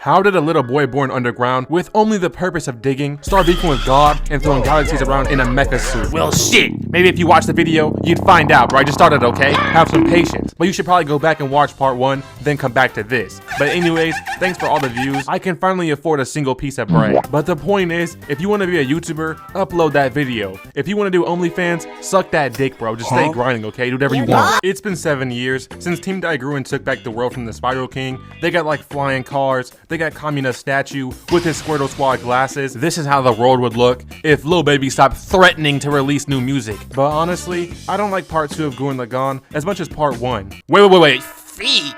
How did a little boy born underground with only the purpose of digging start beefing with God and throwing galaxies around in a mecha suit? Well shit, maybe if you watch the video, you'd find out, bro. I just started, okay? Have some patience. But you should probably go back and watch part 1, then come back to this. But anyways, thanks for all the views. I can finally afford a single piece of bread. But the point is, if you want to be a YouTuber, upload that video. If you want to do OnlyFans, suck that dick, bro. Just stay grinding, okay? Do whatever you want. It's been 7 years since Team Gurren took back the world from the Spiral King. They got like flying cars. They got Kamina statue with his Squirtle Squad glasses. This is how the world would look if Lil Baby stopped threatening to release new music. But honestly, I don't like part 2 of Gurren Lagann as much as part 1. Wait. Feet.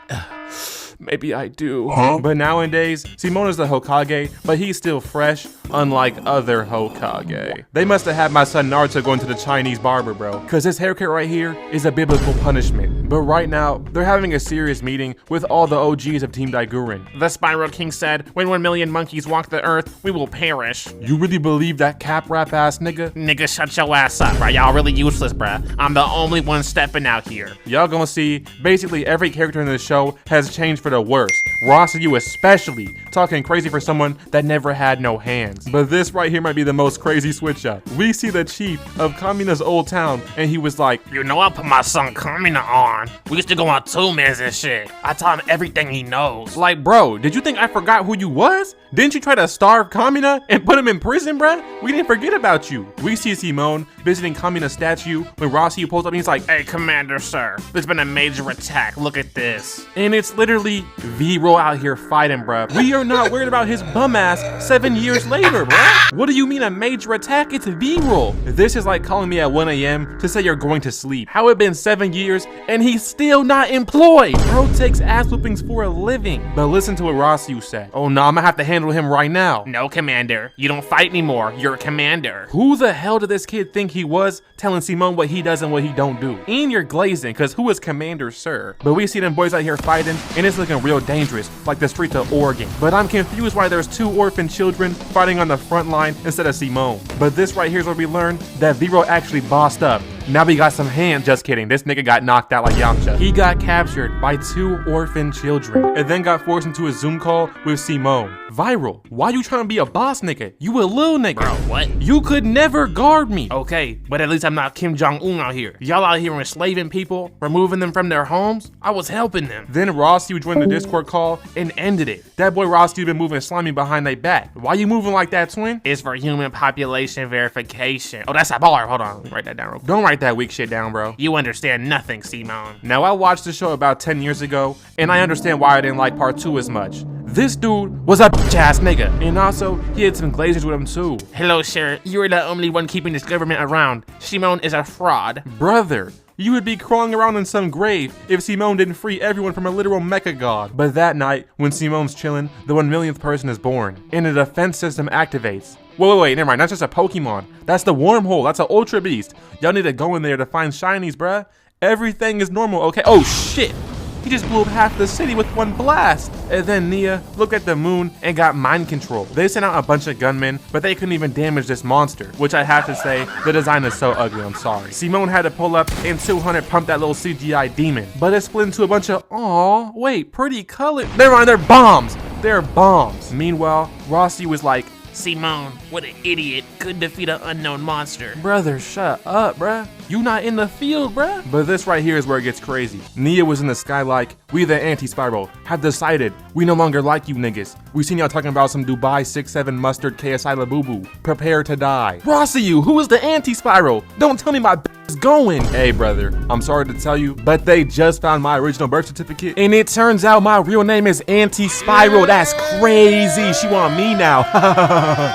Maybe I do. But nowadays, Simone is the Hokage, but he's still fresh, unlike other Hokage. They must have had my son Naruto going to the Chinese barber, bro. Cause this haircut right here is a biblical punishment. But right now, they're having a serious meeting with all the OGs of Team Gurren. The Spiral King said, when 1 million monkeys walk the earth, we will perish. You really believe that cap rap ass nigga? Nigga, shut your ass up, bro. Y'all really useless, bruh. I'm the only one stepping out here. Y'all gonna see, basically every character in this show has changed for the worst. Ross and you especially, talking crazy for someone that never had no hands. But this right here might be the most crazy switch up. We see the chief of Kamina's old town, and he was like, you know, I put my son Kamina on. We used to go on 2 mans and shit. I taught him everything he knows. Like, bro, did you think I forgot who you was? Didn't you try to starve Kamina and put him in prison, bruh? We didn't forget about you. We see Simone visiting Kamina's statue when Rossi pulls up and he's like, hey, Commander, sir, there's been a major attack. Look at this. And it's literally V-Roll out here fighting, bruh. We are not worried about his bum ass 7 years later, bruh. What do you mean a major attack? It's V-Roll. This is like calling me at 1 a.m. to say you're going to sleep. How it been 7 years and he's still not employed? Bro takes ass whoopings for a living. But listen to what Rossi said. Oh no, I'm gonna have to handle him right now. No, Commander. You don't fight anymore. You're a commander. Who the hell did this kid think he was, telling Simone what he does and what he don't do? And you're glazing, cause who is Commander, sir? But we see them boys out here fighting, and it's looking real dangerous, like the streets of Oregon. But I'm confused why there's 2 orphan children fighting on the front line instead of Simone. But this right here is where we learn that Vero actually bossed up. Now we got some hands. Just kidding. This nigga got knocked out like Yamcha. He got captured by 2 orphan children and then got forced into a Zoom call with Simone. Viral, why you trying to be a boss nigga? You a little nigga. Bro, what? You could never guard me. Okay, but at least I'm not Kim Jong-un out here. Y'all out here enslaving people, removing them from their homes? I was helping them. Then Rossi joined the Discord call and ended it. That boy Rossi been moving slimy behind their back. Why you moving like that, twin? It's for human population verification. Oh, that's a bar. Hold on, write that down real quick. Don't write that weak shit down, bro. You understand nothing, Simone. Now, I watched the show about 10 years ago, and I understand why I didn't like part 2 as much. This dude was a bitch-ass nigga, and also, he had some glazers with him too. Hello, sir. You're the only one keeping this government around. Simone is a fraud. Brother, you would be crawling around in some grave if Simone didn't free everyone from a literal mecha god. But that night, when Simone's chilling, the 1 millionth person is born, and the defense system activates. Wait, never mind, that's just a Pokemon. That's the wormhole, that's an Ultra Beast. Y'all need to go in there to find shinies, bruh. Everything is normal, okay? Oh shit! He just blew up half the city with 1 blast. And then Nia looked at the moon and got mind control. They sent out a bunch of gunmen, but they couldn't even damage this monster, which I have to say, the design is so ugly, I'm sorry. Simone had to pull up and 200 pump that little CGI demon, but it split into a bunch of, aw, wait, pretty color. Never mind, they're bombs. They're bombs. Meanwhile, Rossi was like, Simone, what an idiot, could defeat an unknown monster. Brother, shut up, bruh. You not in the field, bruh. But this right here is where it gets crazy. Nia was in the sky like, we the anti-spiral have decided we no longer like you niggas. We seen y'all talking about some Dubai 6'7" mustard KSI Labubu. Prepare to die. Rossi, you, who is the anti-spiral? Don't tell me my is going. Hey, brother, I'm sorry to tell you, but they just found my original birth certificate, and it turns out my real name is Anti-Spiral. That's crazy. She want me now.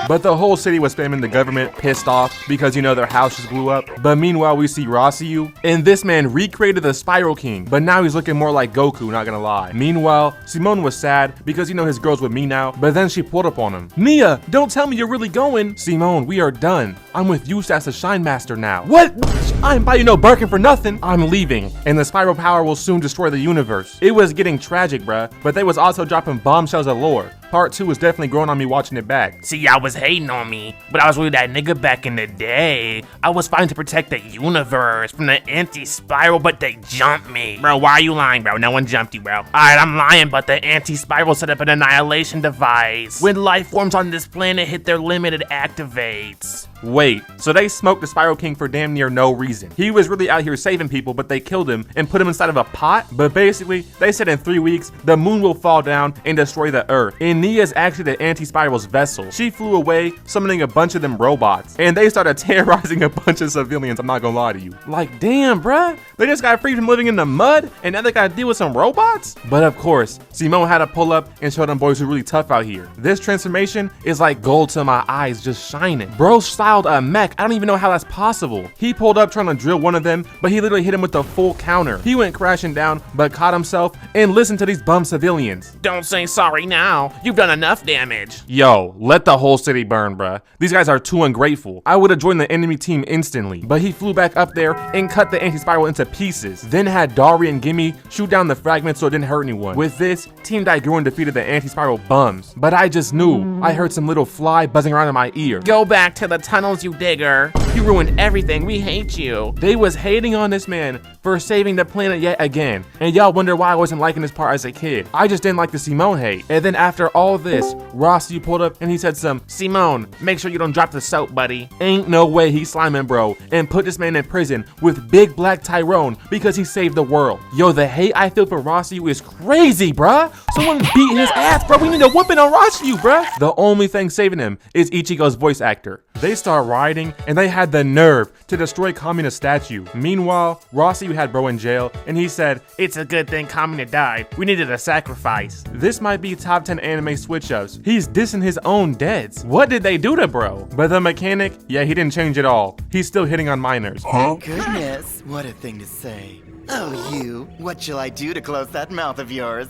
But the whole city was spamming the government, pissed off because, you know, their house just blew up. But meanwhile, we see Rossi, and this man recreated the Spiral King, but now he's looking more like Goku, not gonna lie. Meanwhile, Simone was sad because, you know, his girl's with me now, but then she pulled up on him. Nia, don't tell me you're really going. Simone, we are done. I'm with you as a Shine Master now. What? I ain't buying no Birkin for nothing. I'm leaving, and the spiral power will soon destroy the universe. It was getting tragic, bruh, but they was also dropping bombshells of lore. Part 2 is definitely growing on me watching it back. See, y'all was hating on me, but I was really that nigga back in the day. I was fighting to protect the universe from the anti-spiral, but they jumped me. Bro, why are you lying, bro? No one jumped you, bro. Alright, I'm lying, but the anti-spiral set up an annihilation device. When life forms on this planet hit their limit, it activates. Wait, so they smoked the Spiral King for damn near no reason. He was really out here saving people, but they killed him and put him inside of a pot? But basically, they said in 3 weeks, the moon will fall down and destroy the Earth. And Nia's actually the anti-spiral's vessel. She flew away, summoning a bunch of them robots. And they started terrorizing a bunch of civilians, I'm not gonna lie to you. Like, damn, bruh. They just got freed from living in the mud, and now they gotta deal with some robots? But of course, Simone had to pull up and show them boys who really tough out here. This transformation is like gold to my eyes, just shining. Bro styled a mech. I don't even know how that's possible. He pulled up trying to drill one of them, but he literally hit him with the full counter. He went crashing down, but caught himself and listened to these bum civilians. Don't say sorry now. You've done enough damage. Yo, let the whole city burn, bruh. These guys are too ungrateful. I would have joined the enemy team instantly, but he flew back up there and cut the anti-spiral into pieces. Then had Dari and Gimme shoot down the fragments so it didn't hurt anyone. With this, Team Daiguren defeated the anti-spiral bums. But I just knew. I heard some little fly buzzing around in my ear. Go back to the tunnels, you digger. You ruined everything. We hate you. They was hating on this man for saving the planet yet again. And y'all wonder why I wasn't liking this part as a kid. I just didn't like the Simone hate. And then after all this, Rossi pulled up and he said Simone, make sure you don't drop the soap, buddy. Ain't no way he's sliming, bro, and put this man in prison with Big Black Tyrone because he saved the world. Yo, the hate I feel for Rossi is crazy, bruh. Someone beat his ass, bro. We need a whooping on Rossi, bruh. The only thing saving him is Ichigo's voice actor. They start rioting, and they had the nerve to destroy Kamina's statue. Meanwhile, Rossi had bro in jail, and he said, it's a good thing Kamina died. We needed a sacrifice. This might be top 10 anime switch-ups. He's dissing his own deads. What did they do to bro? But the mechanic, yeah, he didn't change at all. He's still hitting on minors. Huh? Goodness, what a thing to say. Oh, you, what shall I do to close that mouth of yours?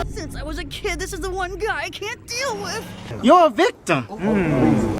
Since I was a kid, this is the one guy I can't deal with. You're a victim.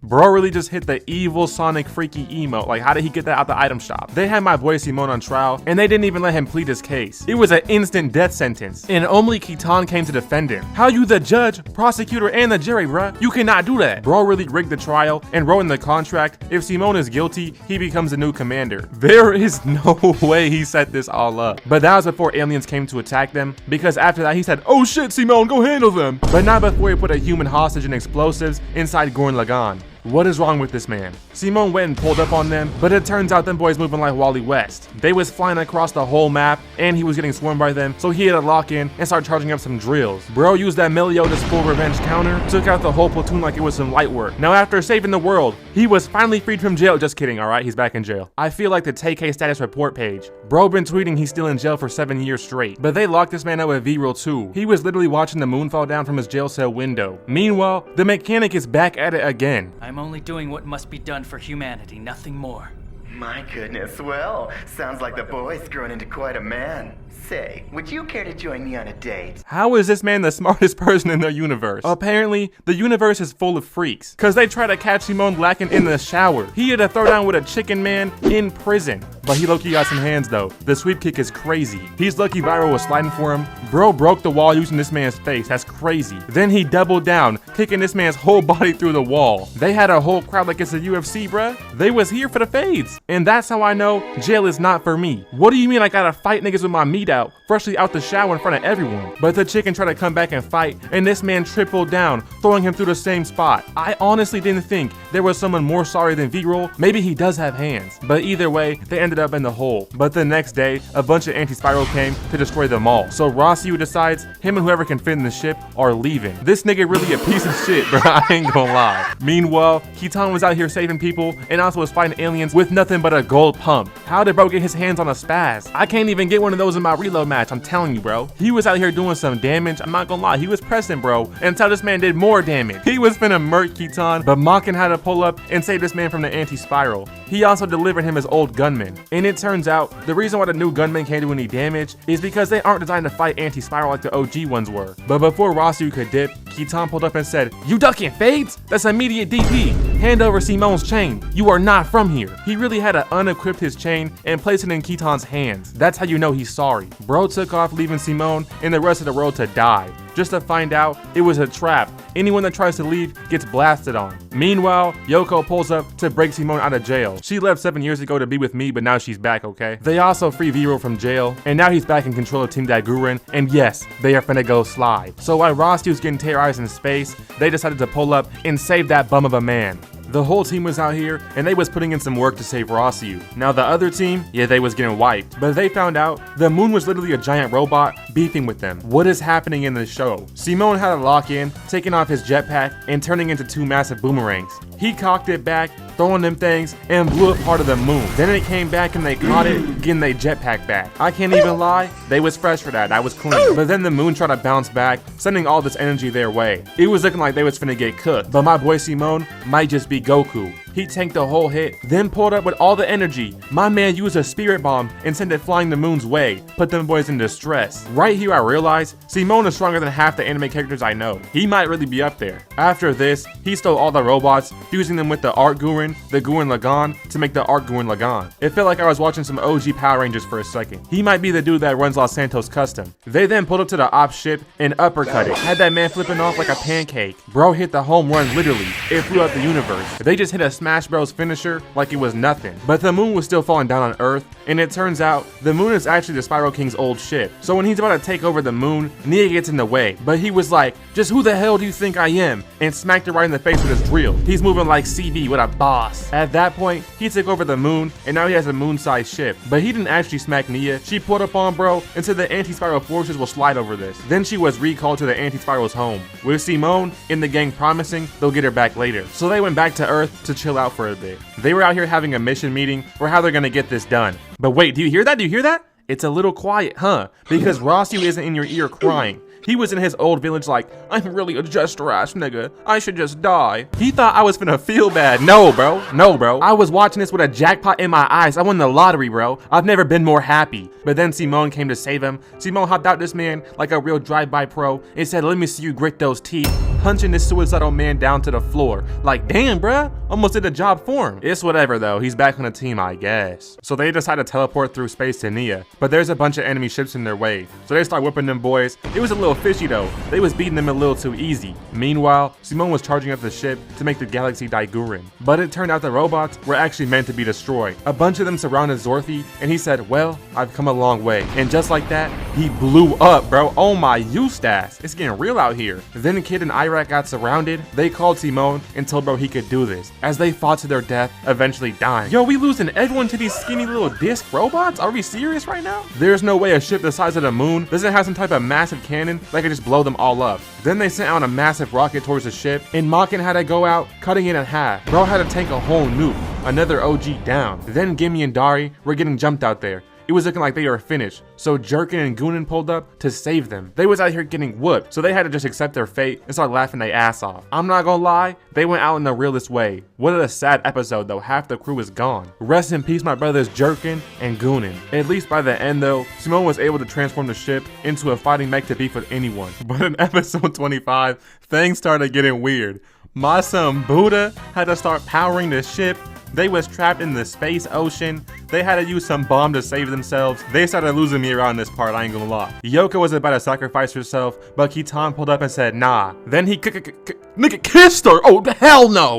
Bro really just hit the evil Sonic freaky emote. Like, how did he get that out the item shop? They had my boy Simone on trial, and they didn't even let him plead his case. It was an instant death sentence, and only Kitan came to defend him. How you the judge, prosecutor, and the jury, bruh? You cannot do that. Bro really rigged the trial and wrote in the contract, if Simone is guilty, he becomes the new commander. There is no way he set this all up. But that was before aliens came to attack them, because after that he said, oh shit, Simone, go handle them. But not before he put a human hostage and explosives inside Gurren Lagann. What is wrong with this man? Simone went and pulled up on them, but it turns out them boys moving like Wally West. They was flying across the whole map, and he was getting swarmed by them, so he had to lock in and start charging up some drills. Bro used that Meliodas full revenge counter, took out the whole platoon like it was some light work. Now after saving the world, he was finally freed from jail. Just kidding, alright? He's back in jail. I feel like the TK status report page. Bro been tweeting he's still in jail for 7 years straight, but they locked this man up with V-Real too. He was literally watching the moon fall down from his jail cell window. Meanwhile, the mechanic is back at it again. I'm only doing what must be done for humanity, nothing more. My goodness, well, sounds like the boy's grown into quite a man. Say, would you care to join me on a date? How is this man the smartest person in the universe? Apparently, the universe is full of freaks, cause they try to catch Simone lacking in the shower. He had a throwdown with a chicken man in prison. But he low-key got some hands though. The sweep kick is crazy. He's lucky Viral was sliding for him. Bro broke the wall using this man's face. That's crazy. Then he doubled down, kicking this man's whole body through the wall. They had a whole crowd like it's a UFC, bruh. They was here for the fades. And that's how I know jail is not for me. What do you mean I gotta fight niggas with my meat out, freshly out the shower in front of everyone? But the chicken tried to come back and fight, and this man tripled down, throwing him through the same spot. I honestly didn't think there was someone more sorry than V-Roll. Maybe he does have hands. But either way, they ended up in the hole. But the next day, a bunch of anti-spiral came to destroy them all. So Rossi decides him and whoever can fit in the ship are leaving. This nigga really a piece of shit, bro. I ain't gonna lie. Meanwhile, Kitan was out here saving people and also was fighting aliens with nothing but a gold pump. How did bro get his hands on a spaz? I can't even get one of those in my reload match, I'm telling you, bro. He was out here doing some damage. I'm not gonna lie, he was pressing, bro, until this man did more damage. He was finna murk Kitan, but Makin had to pull up and save this man from the anti-spiral. He also delivered him his old gunman. And it turns out, the reason why the new gunmen can't do any damage is because they aren't designed to fight anti-spiral like the OG ones were. But before Rasu could dip, Kitan pulled up and said, "You ducking fades? That's immediate DP. Hand over Simone's chain. You are not from here." He really had to unequip his chain and place it in Kitan's hands. That's how you know he's sorry. Bro took off, leaving Simone and the rest of the world to die. just to find out it was a trap. Anyone that tries to leave gets blasted on. Meanwhile, Yoko pulls up to break Simone out of jail. She left 7 years ago to be with me, but now she's back, okay? They also free Vero from jail, and now he's back in control of Team Gurren, and yes, they are finna go slide. So while Rosti was getting terrorized in space, they decided to pull up and save that bum of a man. The whole team was out here, and they was putting in some work to save Rossiu. Now the other team, yeah, they was getting wiped. But they found out the moon was literally a giant robot beefing with them. What is happening in this show? Simone had to lock in, taking off his jetpack, and turning into 2 massive boomerangs. He cocked it back, throwing them things, and blew up part of the moon. Then it came back and they caught it, getting their jetpack back. I can't even lie, they was fresh for that, was clean. But then the moon tried to bounce back, sending all this energy their way. It was looking like they was finna get cooked. But my boy Simone might just be Goku. He tanked the whole hit, then pulled up with all the energy. My man used a spirit bomb and sent it flying the moon's way, put them boys in distress. Right here I realized Simone is stronger than half the anime characters I know. He might really be up there. After this, he stole all the robots, fusing them with the Art Gurren, the Gurren Lagann, to make the Art Gurren Lagann. It felt like I was watching some OG Power Rangers for a second. He might be the dude that runs Los Santos Custom. They then pulled up to the ops ship and uppercut it. Had that man flipping off like a pancake. Bro hit the home run literally. It flew out the universe. They just hit a Smash Bros finisher like it was nothing. But the moon was still falling down on Earth, and it turns out the moon is actually the Spiral King's old ship. So when he's about to take over the moon, Nia gets in the way. But he was like, just who the hell do you think I am? And smacked her right in the face with his drill. He's moving like CB with a boss. At that point, he took over the moon, and now he has a moon-sized ship. But he didn't actually smack Nia. She pulled up on bro and said the anti-spiral forces will slide over this. Then she was recalled to the anti-spiral's home, with Simone and the gang promising they'll get her back later. So they went back to Earth to chill out for a bit. They were out here having a mission meeting for how they're gonna get this done. But wait, do you hear that? Do you hear that? It's a little quiet, huh? Because Rossiu isn't in your ear crying. He was in his old village like, I'm really a jester ass nigga. I should just die. He thought I was finna feel bad. No, bro. No, bro. I was watching this with a jackpot in my eyes. I won the lottery, bro. I've never been more happy. But then Simone came to save him. Simone hopped out this man like a real drive-by pro and said, let me see you grit those teeth, punching this suicidal man down to the floor. Like, damn, bruh. Almost did the job for him. It's whatever, though. He's back on the team, I guess. So they decide to teleport through space to Nia. But there's a bunch of enemy ships in their way. So they start whipping them boys. It was a little fishy though. They was beating them a little too easy. Meanwhile, Simone was charging up the ship to make the galaxy die Gurren. But it turned out the robots were actually meant to be destroyed. A bunch of them surrounded Zorthy, and he said, well, I've come a long way. And just like that, he blew up, bro. Oh my Eustace. It's getting real out here. Then the kid and Iraq got surrounded. They called Simone and told bro he could do this, as they fought to their death, eventually dying. Yo, we losing everyone to these skinny little disc robots? Are we serious right now? There's no way a ship the size of the moon doesn't have some type of massive cannon that could just blow them all up. Then they sent out a massive rocket towards the ship, and Makin had to go out, cutting it in half. Bro had to tank a whole nuke. Another OG down. Then Gimme and Dari were getting jumped out there. It was looking like they were finished, so Jerkin and Goonin pulled up to save them. They was out here getting whooped, so they had to just accept their fate and start laughing their ass off. I'm not gonna lie, they went out in the realest way. What a sad episode though, half the crew is gone. Rest in peace my brothers Jerkin and Goonin. At least by the end though, Simone was able to transform the ship into a fighting mech to beef with anyone. But in episode 25, things started getting weird. My son Buddha had to start powering the ship. They was trapped in the space ocean. They had to use some bomb to save themselves. They started losing me around this part, I ain't gonna lie. Yoko was about to sacrifice herself, but Kitan pulled up and said, nah. Then he nigga kissed her. Oh, hell no.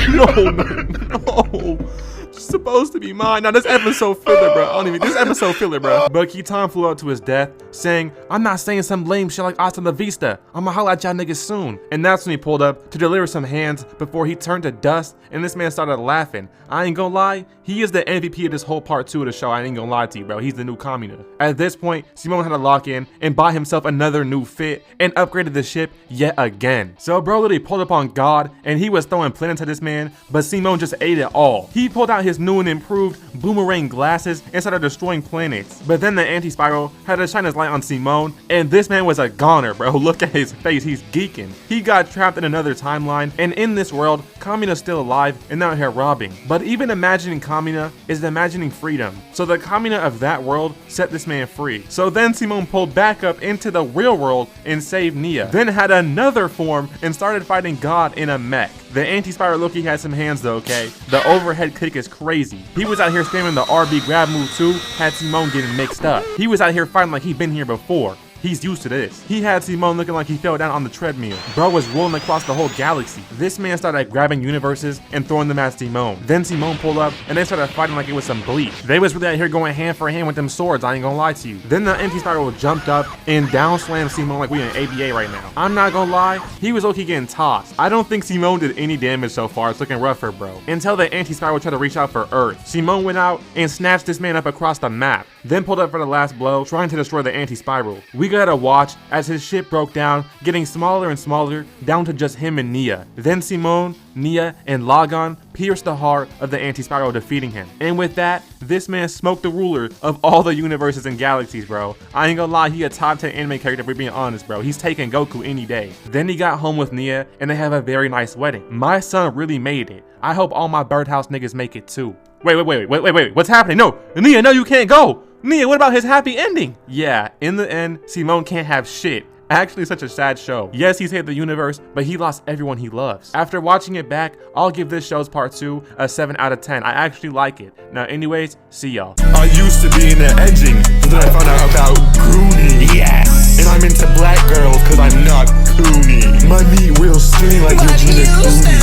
No. Supposed to be mine. Now this episode filler, bro. This episode filler, bro. But Kitan flew out to his death, saying, I'm not saying some lame shit like Hasta la Vista. I'ma holla at y'all niggas soon. And that's when he pulled up to deliver some hands before he turned to dust, and this man started laughing. I ain't gonna lie, he is the MVP of this whole part 2 of the show. I ain't gonna lie to you, bro. He's the new kamina. At this point, Simone had to lock in and buy himself another new fit and upgraded the ship yet again. So bro literally pulled up on God, and he was throwing planets at this man, but Simone just ate it all. He pulled out his new and improved boomerang glasses and started destroying planets. But then the anti-spiral had to shine his light on Simone, and this man was a goner, bro. Look at his face, he's geeking. He got trapped in another timeline, and in this world, Kamina's still alive and out here robbing. But even imagining Kamina is imagining freedom. So the Kamina of that world set this man free. So then Simone pulled back up into the real world and saved Nia. Then had another form and started fighting God in a mech. The anti-spiral Loki had some hands though, okay? The overhead kick is crazy. He was out here spamming the RB grab move too, had Simone getting mixed up. He was out here fighting like he'd been here before. He's used to this. He had Simone looking like he fell down on the treadmill. Bro was rolling across the whole galaxy. This man started grabbing universes and throwing them at Simone. Then Simone pulled up and they started fighting like it was some bleach. They was really out here going hand for hand with them swords, I ain't gonna lie to you. Then the anti-spiral jumped up and down slammed Simone like we in ABA right now. I'm not gonna lie, he was okay getting tossed. I don't think Simone did any damage so far. It's looking rough for bro. Until the anti-spiral tried to reach out for Earth. Simone went out and snatched this man up across the map. Then pulled up for the last blow, trying to destroy the anti-spiral. We gotta watch as his ship broke down, getting smaller and smaller, down to just him and Nia. Then Simone, Nia, and Lagann pierced the heart of the anti-spiral, defeating him. And with that, this man smoked the ruler of all the universes and galaxies, bro. I ain't gonna lie, he a top 10 anime character for being honest, bro. He's taking Goku any day. Then he got home with Nia, and they have a very nice wedding. My son really made it. I hope all my birdhouse niggas make it too. Wait, what's happening? No, Nia, no, you can't go. Nia, what about his happy ending? Yeah, in the end, Simone can't have shit. Actually, such a sad show. Yes, he saved the universe, but he lost everyone he loves. After watching it back, I'll give this show's part 2 a 7 out of 10. I actually like it. Now, anyways, see y'all. I used to be in the edging, but then I found out about Goonie. Yes! And I'm into black girls, cause I'm not Goonie. My meat real skinny like Regina Goonie.